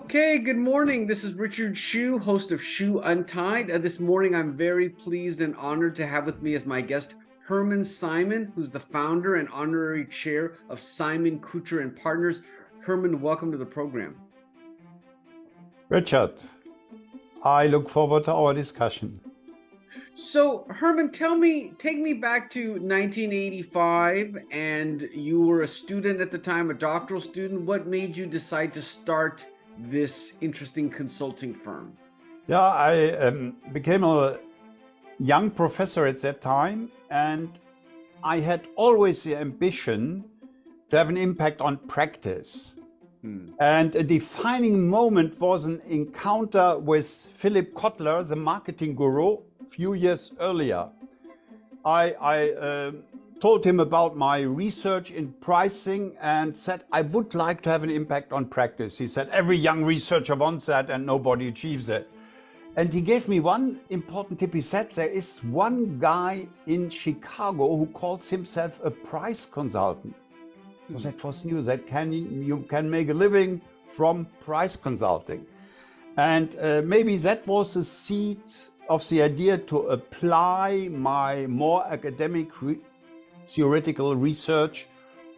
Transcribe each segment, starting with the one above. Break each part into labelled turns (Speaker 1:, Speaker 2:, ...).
Speaker 1: Okay, good morning. This is Richard Hsu, host of Hsu Untied. This morning, I'm very pleased and honored to have with me as my guest Hermann Simon, who's the founder and honorary chair of Simon-Kucher Partners. Hermann, welcome to the program.
Speaker 2: Richard, I look forward to our discussion.
Speaker 1: So, Hermann, take me back to 1985, and you were a student at the time, a doctoral student. What made you decide to start this interesting consulting firm?
Speaker 2: Yeah, I became a young professor at that time, and I had always the ambition to have an impact on practice. And a defining moment was an encounter with Philip Kotler, the marketing guru, a few years earlier. I told him about my research in pricing and said, I would like to have an impact on practice. He said, every young researcher wants that and nobody achieves it. And he gave me one important tip. He said, there is one guy in Chicago who calls himself a price consultant. So that was new, that you can make a living from price consulting. And maybe that was the seed of the idea to apply my more academic theoretical research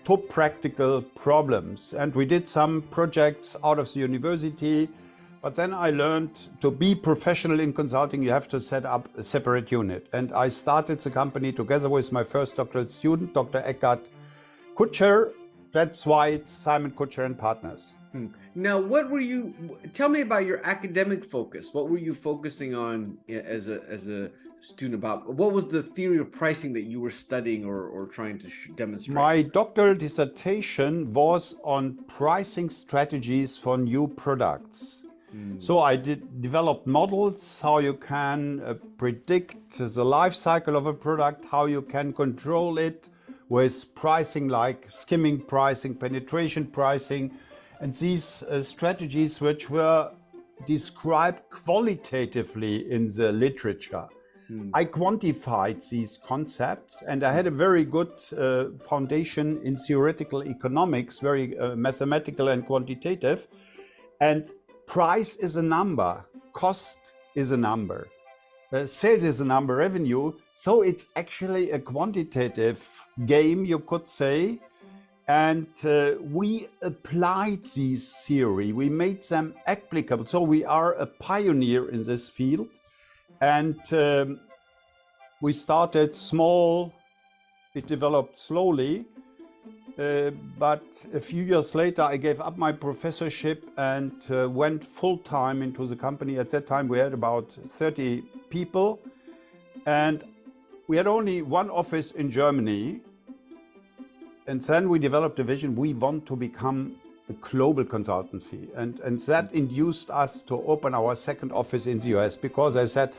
Speaker 2: to practical problems. And we did some projects out of the university, but then I learned to be professional in consulting, you have to set up a separate unit. And I started the company together with my first doctoral student, Dr. Eckhard Kutscher. That's why it's Simon-Kucher Partners.
Speaker 1: Now, tell me about your academic focus. What were you focusing on as a student about? What was the theory of pricing that you were studying or trying to demonstrate?
Speaker 2: My doctoral dissertation was on pricing strategies for new products. So I developed models, how you can predict the life cycle of a product, how you can control it with pricing like skimming pricing, penetration pricing, and these strategies which were described qualitatively in the literature. I quantified these concepts, and I had a very good foundation in theoretical economics, very mathematical and quantitative. And price is a number, cost is a number, sales is a number, revenue. So it's actually a quantitative game, you could say. And we applied these theory, we made them applicable. So we are a pioneer in this field. And we started small, it developed slowly. But a few years later, I gave up my professorship and went full-time into the company. At that time, we had about 30 people. And we had only one office in Germany. And then we developed a vision, we want to become a global consultancy. And that induced us to open our second office in the US, because I said,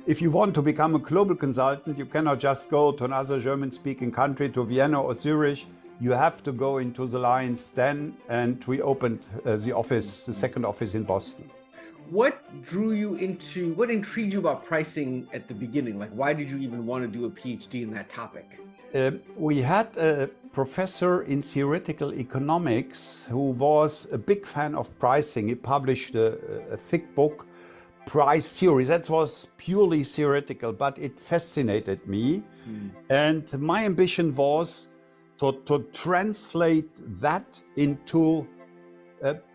Speaker 2: if you want to become a global consultant, you cannot just go to another German-speaking country, to Vienna or Zurich. You have to go into the Lions Den, and we opened the second office in Boston.
Speaker 1: What intrigued you about pricing at the beginning? Like, why did you even want to do a PhD in that topic?
Speaker 2: We had a professor in theoretical economics who was a big fan of pricing. He published a thick book, Price Theory. That was purely theoretical, but it fascinated me. And my ambition was to translate that into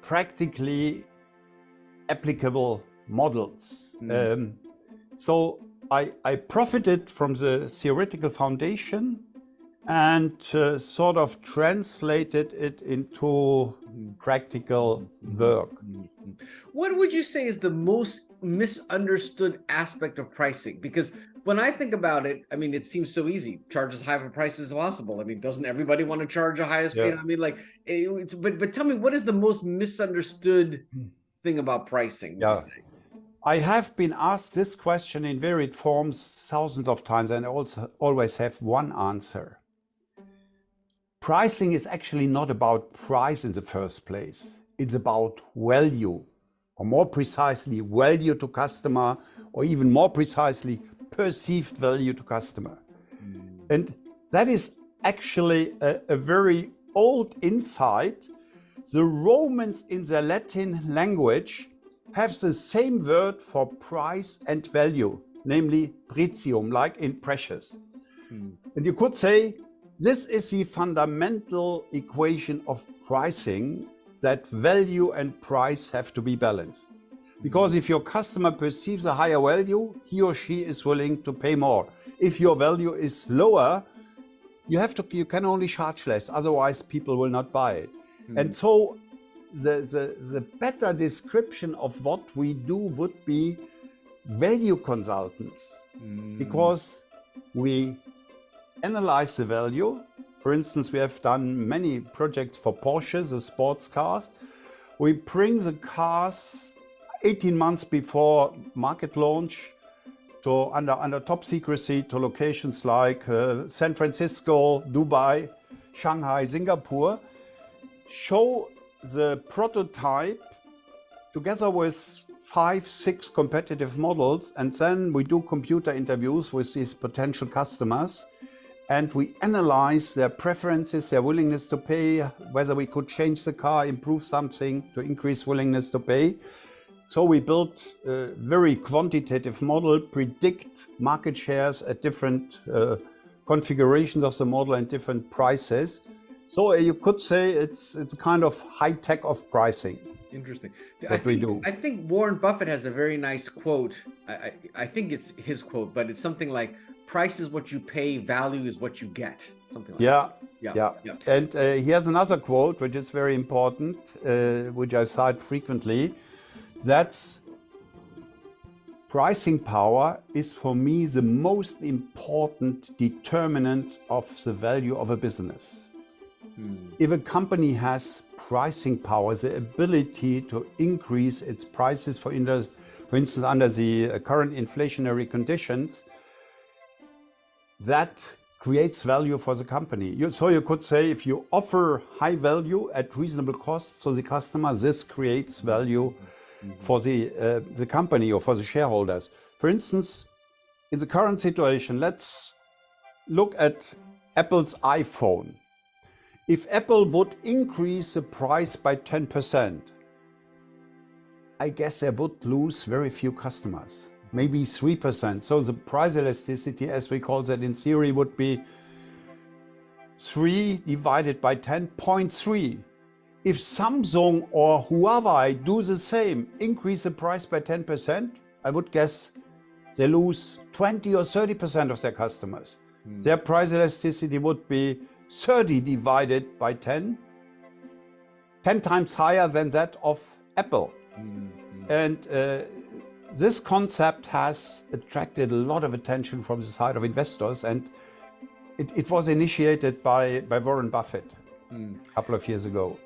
Speaker 2: practically applicable models. So I profited from the theoretical foundation and sort of translated it into practical work.
Speaker 1: What would you say is the most misunderstood aspect of pricing? Because when I think about it, I mean, it seems so easy. Charge as high of a price as possible. I mean, doesn't everybody want to charge the highest?
Speaker 2: Yeah.
Speaker 1: I mean, like, but tell me, what is the most misunderstood thing about pricing?
Speaker 2: Yeah. I have been asked this question in varied forms thousands of times, and I also always have one answer. Pricing is actually not about price in the first place. It's about value, or more precisely, value to customer, or even more precisely, perceived value to customer. And that is actually a very old insight The Romans in the Latin language have the same word for price and value, namely pretium, like in precious. And you could say this is the fundamental equation of pricing, that value and price have to be balanced. Because if your customer perceives a higher value, he or she is willing to pay more. If your value is lower, you can only charge less, otherwise people will not buy it. And so the better description of what we do would be value consultants, because we analyze the value. For instance, we have done many projects for Porsche, the sports cars. We bring the cars 18 months before market launch to under top secrecy to locations like San Francisco, Dubai, Shanghai, Singapore, show the prototype together with 5-6 competitive models, and then we do computer interviews with these potential customers, and we analyze their preferences, their willingness to pay, whether we could change the car, improve something to increase willingness to pay. So we built a very quantitative model, predict market shares at different configurations of the model and different prices. So you could say it's a kind of high tech of pricing.
Speaker 1: Interesting.
Speaker 2: I
Speaker 1: think Warren Buffett has a very nice quote. I think it's his quote, but it's something like, price is what you pay, value is what you get. Something like that.
Speaker 2: Yeah. And he has another quote, which is very important, which I cite frequently. That's pricing power is for me the most important determinant of the value of a business. If a company has pricing power, the ability to increase its prices, for instance, under the current inflationary conditions, that creates value for the company. So you could say if you offer high value at reasonable cost to the customer, this creates value for the company or for the shareholders. For instance, in the current situation, let's look at Apple's iPhone. If Apple would increase the price by 10%, I guess they would lose very few customers, maybe 3%. So the price elasticity, as we call that in theory, would be 3 divided by 10.3. If Samsung or Huawei do the same, increase the price by 10%, I would guess they lose 20 or 30% of their customers. Their price elasticity would be 30 divided by 10 times higher than that of Apple. And this concept has attracted a lot of attention from the side of investors, and it was initiated by Warren Buffett a couple of years ago.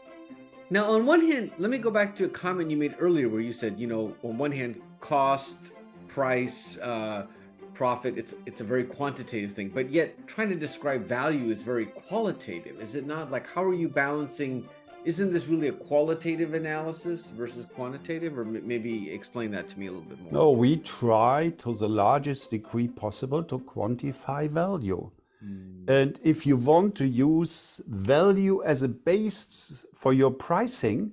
Speaker 1: Now, on one hand, let me go back to a comment you made earlier where you said, on one hand, cost, price, profit, it's a very quantitative thing, but yet trying to describe value is very qualitative. Is it not? Like, how are you balancing? Isn't this really a qualitative analysis versus quantitative? Or maybe explain that to me a little bit more.
Speaker 2: No, we try to the largest degree possible to quantify value. And if you want to use value as a base for your pricing,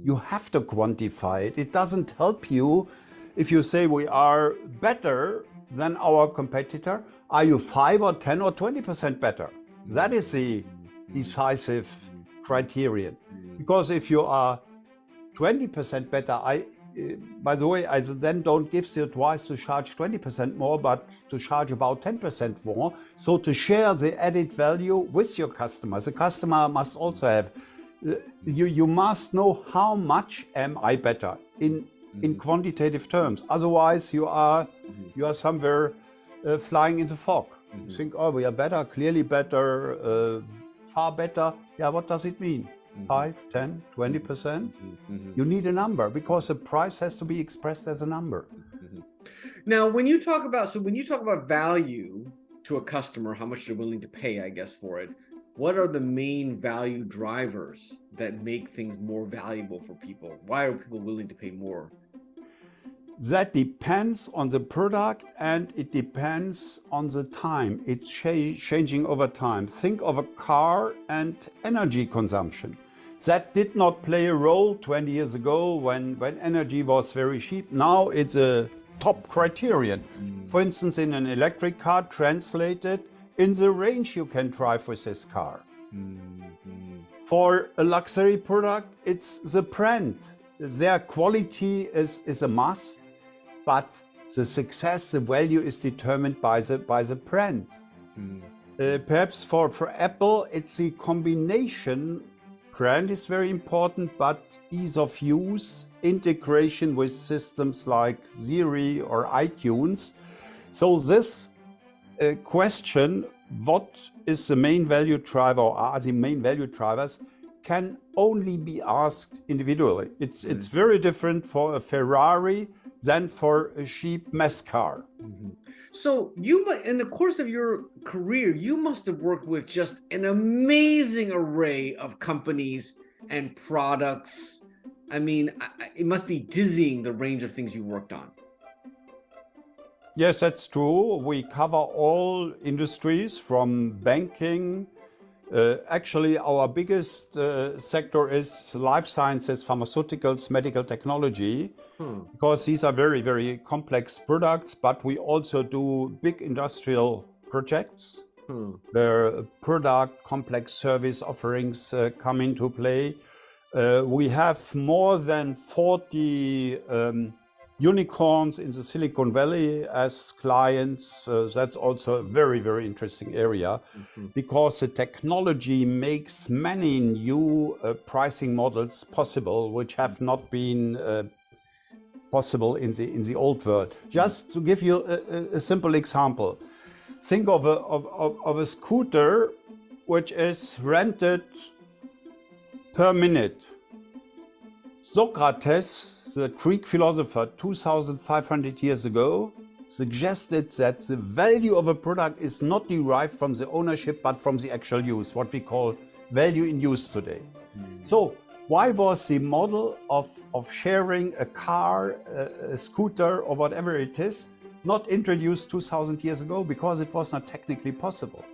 Speaker 2: you have to quantify it. It doesn't help you if you say we are better than our competitor. Are you 5 or 10 or 20% better? That is the decisive criterion. Because if you are 20% better, by the way, I then don't give the advice to charge 20% more, but to charge about 10% more. So to share the added value with your customers. The customer must also have, you must know how much am I better in quantitative terms. Otherwise, you are somewhere flying in the fog. You think, oh, we are better, clearly better, far better. Yeah, what does it mean? 5, 10, 20%? You need a number, because the price has to be expressed as a number.
Speaker 1: Now, when you talk about value to a customer, how much they're willing to pay, I guess, for it, what are the main value drivers that make things more valuable for people? Why are people willing to pay more?
Speaker 2: That depends on the product, and it depends on the time. It's changing over time. Think of a car and energy consumption. That did not play a role 20 years ago when energy was very cheap. Now it's a top criterion. For instance, in an electric car, translated in the range you can drive with this car. For a luxury product, it's the brand. Their quality is a must, but the success, the value is determined by the brand. Perhaps for Apple, it's the combination. Brand is very important, but ease of use, integration with systems like Siri or iTunes. So this question, what is the main value driver or are the main value drivers, can only be asked individually. It's very different for a Ferrari than for a cheap mess car.
Speaker 1: So in the course of your career, you must have worked with just an amazing array of companies and products. I mean, it must be dizzying, the range of things you worked on.
Speaker 2: Yes, that's true. We cover all industries from banking. Actually, our biggest sector is life sciences, pharmaceuticals, medical technology, because these are very, very complex products, but we also do big industrial projects where product, complex service offerings come into play. We have more than 40 unicorns in the Silicon Valley as clients. That's also a very, very interesting area because the technology makes many new pricing models possible, which have not been possible in the old world. Just to give you a simple example, think of a scooter which is rented per minute. Socrates, the Greek philosopher 2,500 years ago, suggested that the value of a product is not derived from the ownership, but from the actual use, what we call value in use today. So why was the model of sharing a car, a scooter, or whatever it is, not introduced 2,000 years ago? Because it was not technically possible.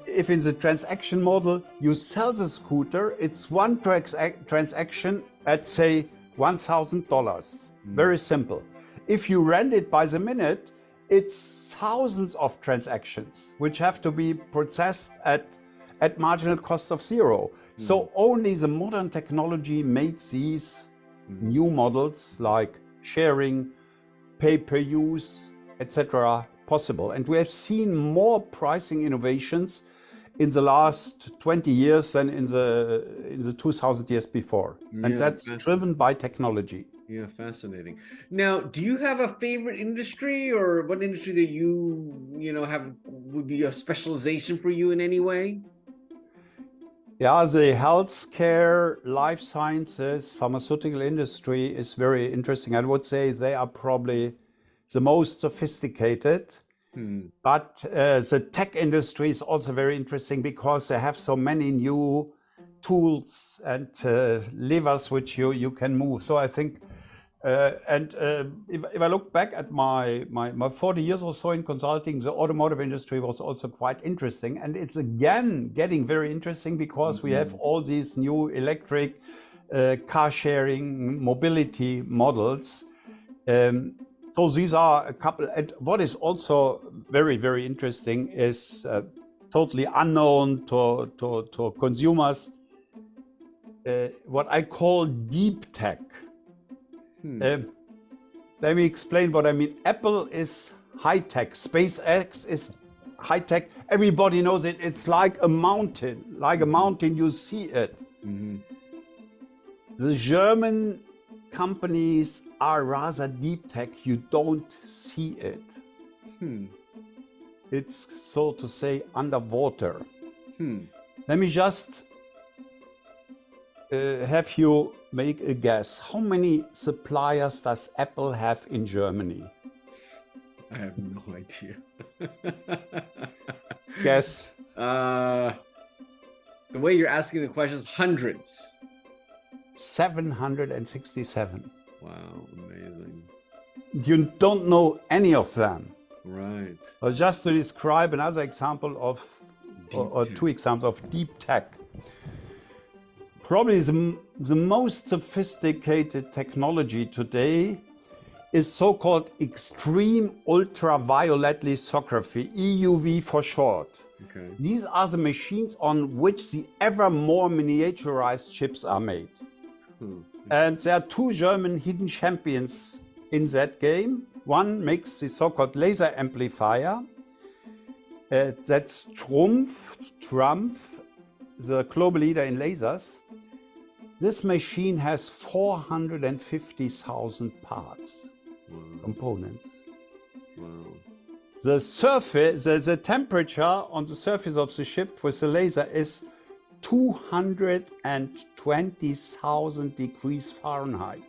Speaker 2: If in the transaction model you sell the scooter, it's one transaction at, say, $1,000. Very simple. If you rent it by the minute, it's thousands of transactions which have to be processed at marginal cost of zero. So only the modern technology made these new models like sharing, pay-per-use, etc. possible. And we have seen more pricing innovations in the last 20 years than in the 2000 years before. And that's driven by technology.
Speaker 1: Yeah, fascinating. Now, do you have a favorite industry, or what industry that you have would be a specialization for you in any way?
Speaker 2: Yeah, the healthcare, life sciences, pharmaceutical industry is very interesting. I would say they are probably the most sophisticated. But the tech industry is also very interesting because they have so many new tools and levers which you can move. So I think, if I look back at my 40 years or so in consulting, the automotive industry was also quite interesting. And it's again getting very interesting because we have all these new electric car sharing mobility models. So these are a couple. And what is also very, very interesting is totally unknown to consumers, what I call deep tech. Let me explain what I mean. Apple is high tech. SpaceX is high tech. Everybody knows it. It's like a mountain. Like a mountain, you see it. The German companies are rather deep tech. You don't see it. It's, so to say, underwater. Let me just have you make a guess. How many suppliers does Apple have in Germany?
Speaker 1: I have no idea.
Speaker 2: Guess.
Speaker 1: The way you're asking the questions, hundreds.
Speaker 2: 767.
Speaker 1: Wow, amazing.
Speaker 2: You don't know any of them.
Speaker 1: Right.
Speaker 2: Just to describe another example of, or two examples of deep tech. Probably the most sophisticated technology today is so-called extreme ultraviolet lithography, EUV for short.
Speaker 1: Okay.
Speaker 2: These are the machines on which the ever more miniaturized chips are made. And there are two German hidden champions in that game. One makes the so-called laser amplifier. That's Trumpf, the global leader in lasers. This machine has 450,000 parts, components.
Speaker 1: Wow.
Speaker 2: The surface, the temperature on the surface of the ship with the laser is 220,000 degrees Fahrenheit.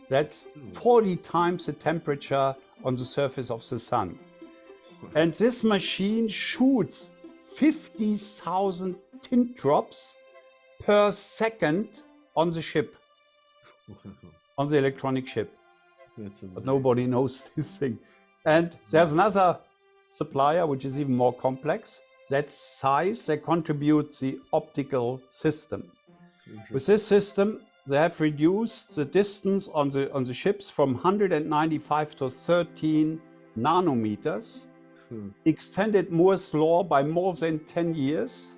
Speaker 2: That's 40 times the temperature on the surface of the sun. And this machine shoots 50,000 tint drops per second on the ship, on the electronic ship. But nobody knows this thing. And there's another supplier which is even more complex. That's size. They contribute the optical system. With this system, they have reduced the distance on the ships from 195 to 13 nanometers, extended Moore's law by more than 10 years.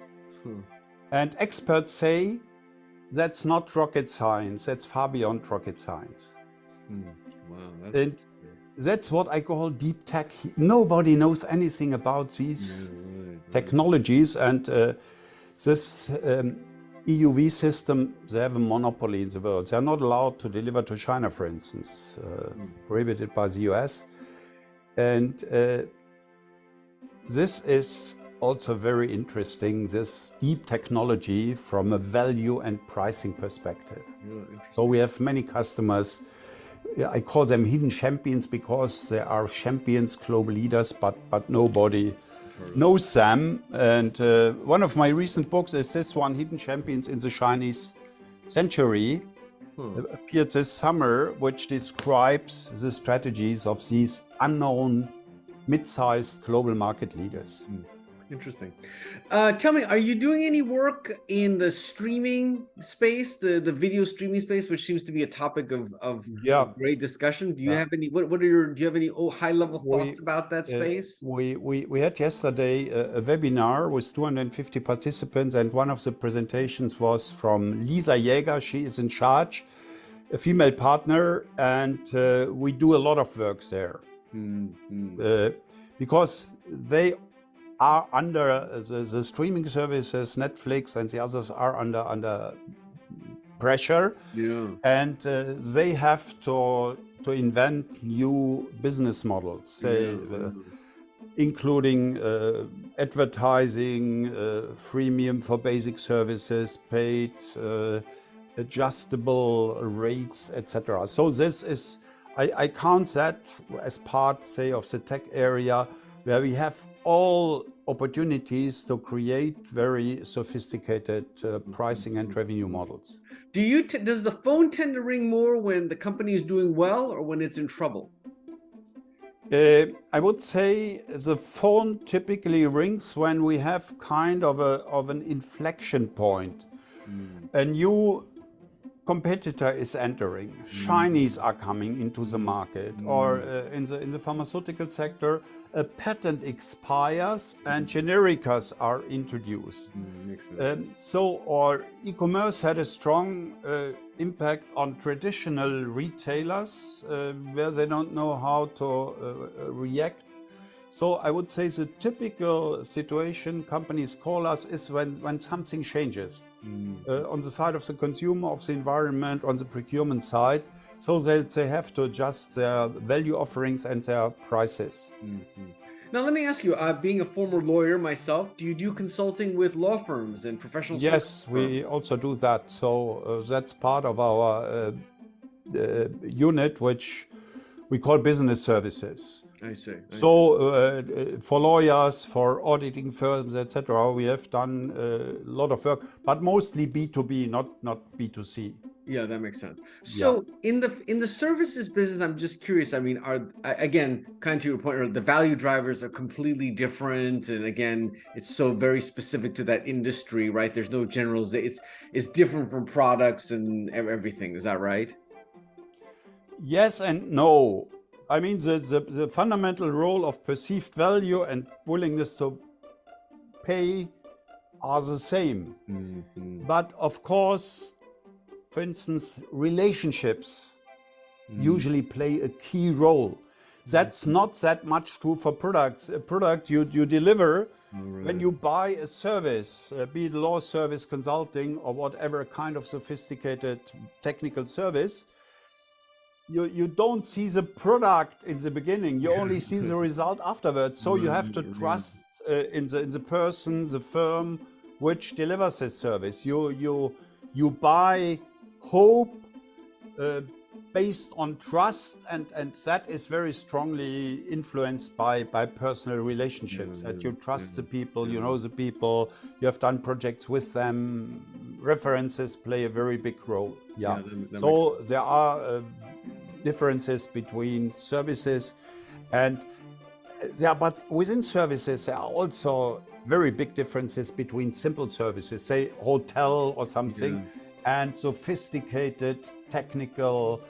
Speaker 2: And experts say that's not rocket science. That's far beyond rocket science.
Speaker 1: Wow.
Speaker 2: And that's what I call deep tech. Nobody knows anything about these technologies. And this EUV system, they have a monopoly in the world. They are not allowed to deliver to China, for instance, prohibited by the US. And this is also very interesting, this deep technology from a value and pricing perspective. So we have many customers. I call them hidden champions because they are champions, global leaders, but nobody knows them. And one of my recent books is this one, Hidden Champions in the Chinese Century, appeared this summer, which describes the strategies of these unknown mid-sized global market leaders.
Speaker 1: Interesting. Tell me, are you doing any work in the streaming space, the video streaming space, which seems to be a topic of great discussion? Do you have any? Do you have any high level thoughts about that space?
Speaker 2: We had yesterday a webinar with 250 participants, and one of the presentations was from Lisa Jäger. She is in charge, a female partner, and we do a lot of work there because they are under the streaming services, Netflix and the others are under pressure, and they have to invent new business models, including advertising, freemium for basic services, paid, adjustable rates, etc. So this is, I count that as part, say, of the tech area, where we have all opportunities to create very sophisticated pricing and revenue models.
Speaker 1: Does the phone tend to ring more when the company is doing well or when it's in trouble?
Speaker 2: I would say the phone typically rings when we have kind of an inflection point. A new competitor is entering. Chinese are coming into the market, or in the pharmaceutical sector, a patent expires and genericas are introduced. Or e-commerce had a strong impact on traditional retailers where they don't know how to react. So I would say the typical situation companies call us is when something changes on the side of the consumer, of the environment, on the procurement side. So they have to adjust their value offerings and their prices.
Speaker 1: Now, let me ask you, being a former lawyer myself, do you do consulting with law firms and professional services?
Speaker 2: Yes, we also do that. So that's part of our unit, which we call business services.
Speaker 1: I see.
Speaker 2: For lawyers, for auditing firms, etc., we have done a lot of work, but mostly B2B, not B2C.
Speaker 1: Yeah, that makes sense.
Speaker 2: Yeah.
Speaker 1: So in the services business, I'm just curious. I mean, again, kind of to your point, the value drivers are completely different, and again, it's so very specific to that industry, right? There's no generals. It's different from products and everything. Is that right?
Speaker 2: Yes and no. I mean, the fundamental role of perceived value and willingness to pay are the same. But of course, for instance, relationships usually play a key role. That's not that much true for products. A product you deliver when you buy a service, be it law service, consulting, or whatever kind of sophisticated technical service, you don't see the product in the beginning. You only see the result afterwards. So you have to trust in the person, the firm which delivers this service. You buy hope based on trust, and that is very strongly influenced by personal relationships. That you trust the people, you know the people, you have done projects with them. References play a very big role. Yeah. So there are differences between services, and but within services there are also very big differences between simple services, say hotel or something, and sophisticated technical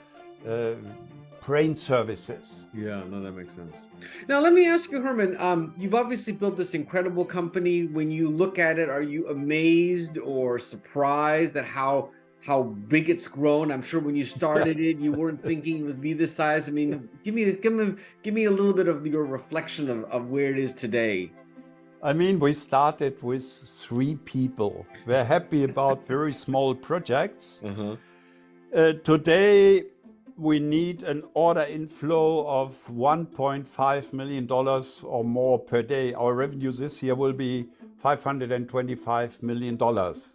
Speaker 2: brain services.
Speaker 1: Yeah, no, that makes sense. Now, let me ask you, Herman, you've obviously built this incredible company. When you look at it, are you amazed or surprised at how big it's grown? I'm sure when you started it, you weren't thinking it would be this size. I mean, give me a little bit of your reflection of where it is today.
Speaker 2: I mean, we started with 3 people. We're happy about very small projects. Today, we need an order inflow of $1.5 million or more per day. Our revenue this year will be $525 million.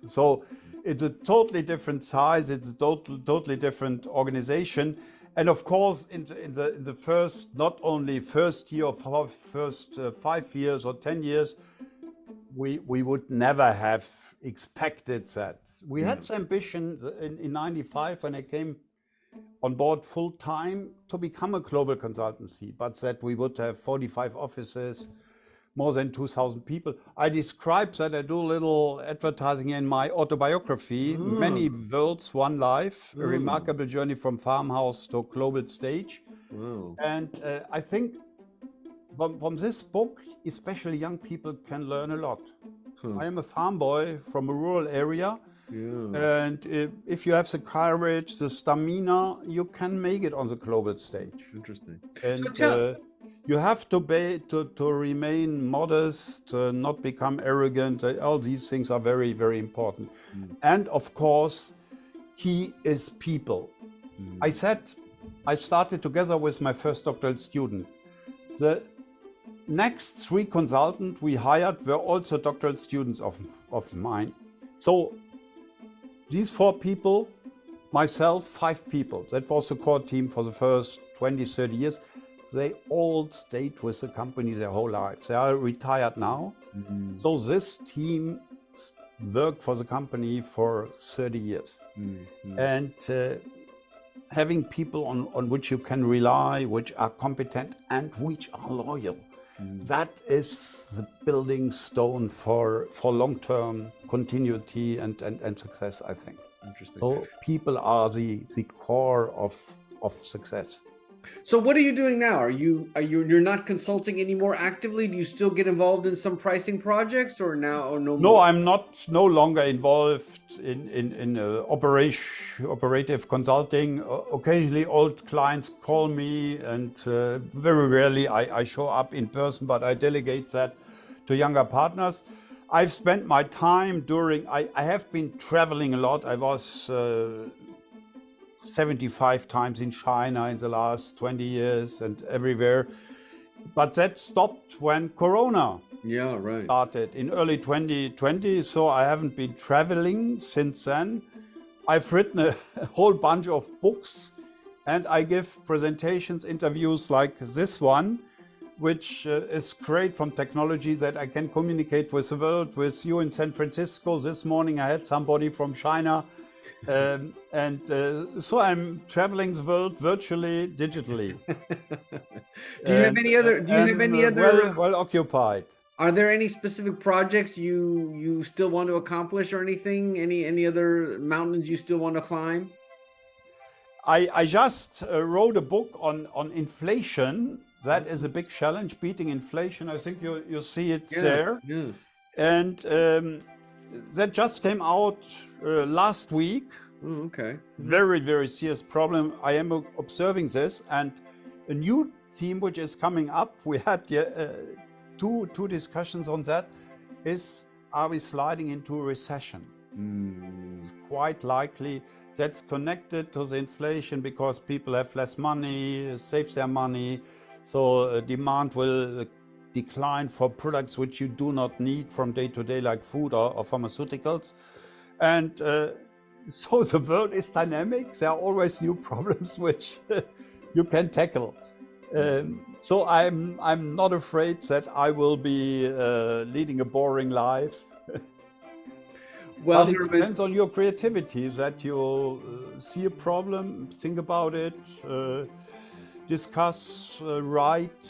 Speaker 2: So it's a totally different size. It's a totally different organization. And of course, in the first, not only first year of our first 5 years or 10 years, we would never have expected that. We had the ambition in 95 when I came on board full time to become a global consultancy, but that we would have 45 offices, more than 2,000 people. I describe that, I do a little advertising in my autobiography, Many Worlds, One Life, a remarkable journey from farmhouse to global stage. And I think from this book, especially young people can learn a lot. I am a farm boy from a rural area. And if you have the courage, the stamina, you can make it on the global stage.
Speaker 1: Interesting.
Speaker 2: And you have to remain modest, not become arrogant. All these things are very, very important. And of course, key is people. I started together with my first doctoral student. The next 3 consultants we hired were also doctoral students of mine. So these 4 people, myself, 5 people, that was the core team for the first 20, 30 years. They all stayed with the company their whole lives. They are retired now. So this team worked for the company for 30 years. And having people on which you can rely, which are competent and which are loyal, that is the building stone for long-term continuity and success, I think.
Speaker 1: Interesting.
Speaker 2: So people are the core of success.
Speaker 1: So what are you doing now? You're not consulting anymore actively? Do you still get involved in some pricing projects or now or no more?
Speaker 2: No, I'm no longer involved in operative consulting. Occasionally old clients call me, and very rarely I show up in person, but I delegate that to younger partners. I've spent my time I have been traveling a lot. I was 75 times in China in the last 20 years and everywhere. But that stopped when Corona started in early 2020. So I haven't been traveling since then. I've written a whole bunch of books, and I give presentations, interviews like this one, which is great from technology that I can communicate with the world, with you in San Francisco. This morning I had somebody from China So I'm traveling the world virtually, digitally,
Speaker 1: Do you have any other? Do you have
Speaker 2: and
Speaker 1: any other?
Speaker 2: well occupied.
Speaker 1: Are there any specific projects you still want to accomplish or anything? Any other mountains you still want to climb?
Speaker 2: I just wrote a book on inflation. That is a big challenge, beating inflation. I think you see it there.
Speaker 1: Yes.
Speaker 2: And that just came out last week.
Speaker 1: Oh, okay.
Speaker 2: Very, very serious problem. I am observing this, and a new theme which is coming up. We had two discussions on that. Is, are we sliding into a recession? It's quite likely that's connected to the inflation because people have less money, save their money, so demand will decline for products which you do not need from day to day, like food or pharmaceuticals. And so the world is dynamic. There are always new problems which you can tackle. So I'm not afraid that I will be leading a boring life.
Speaker 1: Well,
Speaker 2: but it
Speaker 1: Hermann,
Speaker 2: depends on your creativity, that you see a problem, think about it, discuss, write,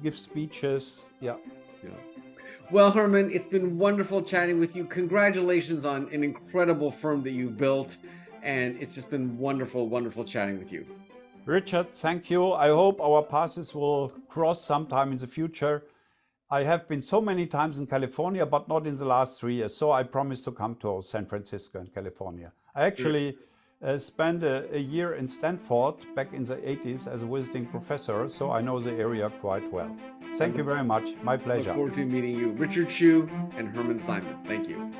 Speaker 2: give speeches. Yeah.
Speaker 1: Well, Hermann, it's been wonderful chatting with you. Congratulations on an incredible firm that you built. And it's just been wonderful, wonderful chatting with you.
Speaker 2: Richard, thank you. I hope our paths will cross sometime in the future. I have been so many times in California, but not in the last 3 years. So I promise to come to San Francisco and California. I actually spent a year in Stanford back in the 80s as a visiting professor. So I know the area quite well. Thank you very much. My pleasure.
Speaker 1: Look forward to meeting you. Richard Hsu and Hermann Simon. Thank you.